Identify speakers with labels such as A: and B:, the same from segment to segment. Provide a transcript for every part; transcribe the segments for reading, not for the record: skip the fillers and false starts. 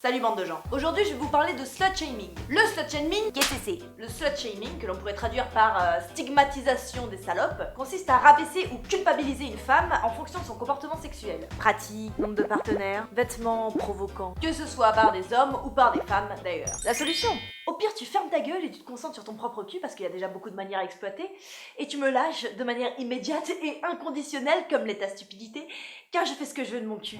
A: Salut bande de gens. Aujourd'hui je vais vous parler de slut shaming. Le slut shaming, qu'est-ce que c'est? Le slut shaming, que l'on pourrait traduire par stigmatisation des salopes, consiste à rabaisser ou culpabiliser une femme en fonction de son comportement sexuel. Pratique, nombre de partenaires, vêtements provocants, que ce soit par des hommes ou par des femmes d'ailleurs. La solution? Au pire tu fermes ta gueule et tu te concentres sur ton propre cul parce qu'il y a déjà beaucoup de manières à exploiter et tu me lâches de manière immédiate et inconditionnelle comme l'est ta stupidité car je fais ce que je veux de mon cul.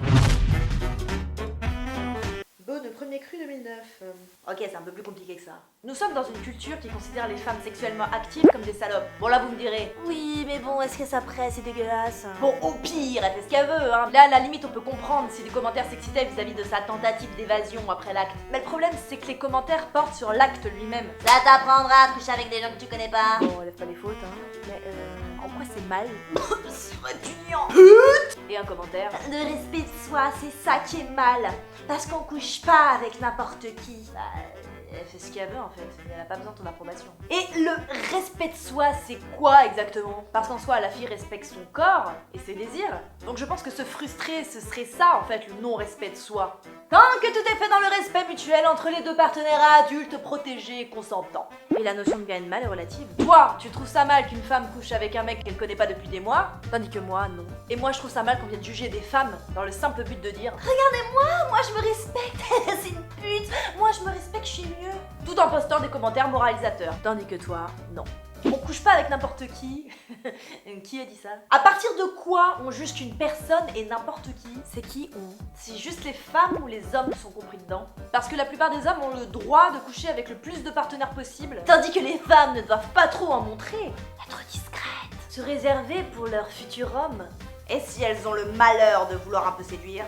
A: De premier cru 2009. Ok, c'est un peu plus compliqué que ça. Nous sommes dans une culture qui considère les femmes sexuellement actives comme des salopes. Bon là vous me direz, oui mais bon est-ce que ça presse, c'est dégueulasse. Bon au pire, elle fait ce qu'elle veut hein. Là à la limite on peut comprendre si les commentaires s'excitaient vis-à-vis de sa tentative d'évasion après l'acte. Mais le problème c'est que les commentaires portent sur l'acte lui-même. Ça t'apprendra à coucher avec des gens que tu connais pas. Bon, lève pas les fautes hein. Mais en quoi c'est mal? C'est répugnant. Et un commentaire. Le respect de soi, c'est ça qui est mal. Parce qu'on couche pas avec n'importe qui. Bah, elle fait ce qu'elle veut en fait. Elle a pas besoin de ton approbation. Et le respect de soi, c'est quoi exactement? Parce qu'en soi, la fille respecte son corps et ses désirs. Donc je pense que se frustrer, ce serait ça en fait, le non-respect de soi. Tant que tout est fait dans le respect mutuel entre les deux partenaires adultes, protégés et consentants. Et la notion de bien et de mal est relative. Toi, tu trouves ça mal qu'une femme couche avec un mec qu'elle connaît pas depuis des mois, tandis que moi, non. Et moi, je trouve ça mal qu'on vienne juger des femmes dans le simple but de dire « Regardez-moi, moi je me respecte, c'est une pute, moi je me respecte, je suis mieux. » Tout en postant des commentaires moralisateurs. Tandis que toi, non. On couche pas avec n'importe qui. Qui a dit ça? À partir de quoi on juge qu'une personne est n'importe qui? C'est qui on? Si juste les femmes ou les hommes sont compris dedans? Parce que la plupart des hommes ont le droit de coucher avec le plus de partenaires possible, tandis que les femmes ne doivent pas trop en montrer, être discrètes, se réserver pour leur futur homme. Et si elles ont le malheur de vouloir un peu séduire?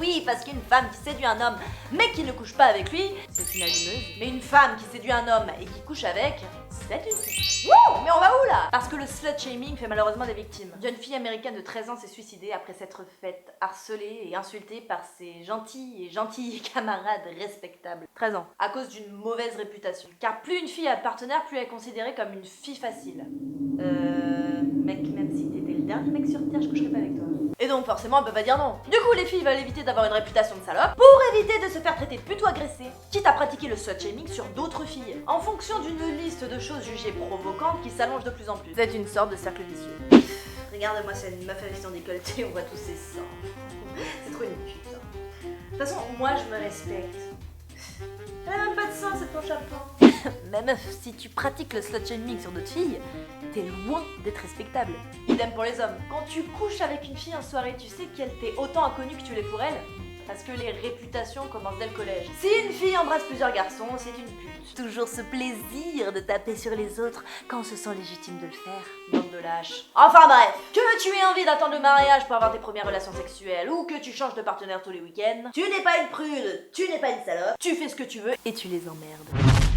A: Oui, parce qu'une femme qui séduit un homme mais qui ne couche pas avec lui, c'est une allumeuse. Mais une femme qui séduit un homme et qui couche avec, c'est une pute. Wouh! Mais on va où là? Parce que le slut shaming fait malheureusement des victimes. Une jeune fille américaine de 13 ans s'est suicidée après s'être faite harceler et insultée par ses gentils camarades respectables. 13 ans. À cause d'une mauvaise réputation. Car plus une fille a de partenaire, plus elle est considérée comme une fille facile. Mec, même si t'étais le dernier mec sur Terre, je coucherais pas avec toi. Et donc forcément elle peut pas dire non. Du coup les filles veulent éviter d'avoir une réputation de salope pour éviter de se faire traiter de pute ou agressée, quitte à pratiquer le slut shaming sur d'autres filles, en fonction d'une liste de choses jugées provocantes qui s'allonge de plus en plus. C'est une sorte de cercle vicieux. Regarde-moi cette meuf avec son décolleté, on voit tous ses seins. C'est trop une pute. De toute façon, moi je me respecte. Elle a même pas de seins, c'est ton chapeau. Mais meuf, si tu pratiques le slut shaming sur d'autres filles, t'es loin d'être respectable. Idem pour les hommes. Quand tu couches avec une fille en soirée, tu sais qu'elle t'est autant inconnue que tu l'es pour elle? Parce que les réputations commencent dès le collège. Si une fille embrasse plusieurs garçons, c'est une pute. Toujours ce plaisir de taper sur les autres quand on se sent légitime de le faire. Bande de lâches. Enfin bref, que tu aies envie d'attendre le mariage pour avoir tes premières relations sexuelles ou que tu changes de partenaire tous les week-ends, tu n'es pas une prude, tu n'es pas une salope, tu fais ce que tu veux et tu les emmerdes.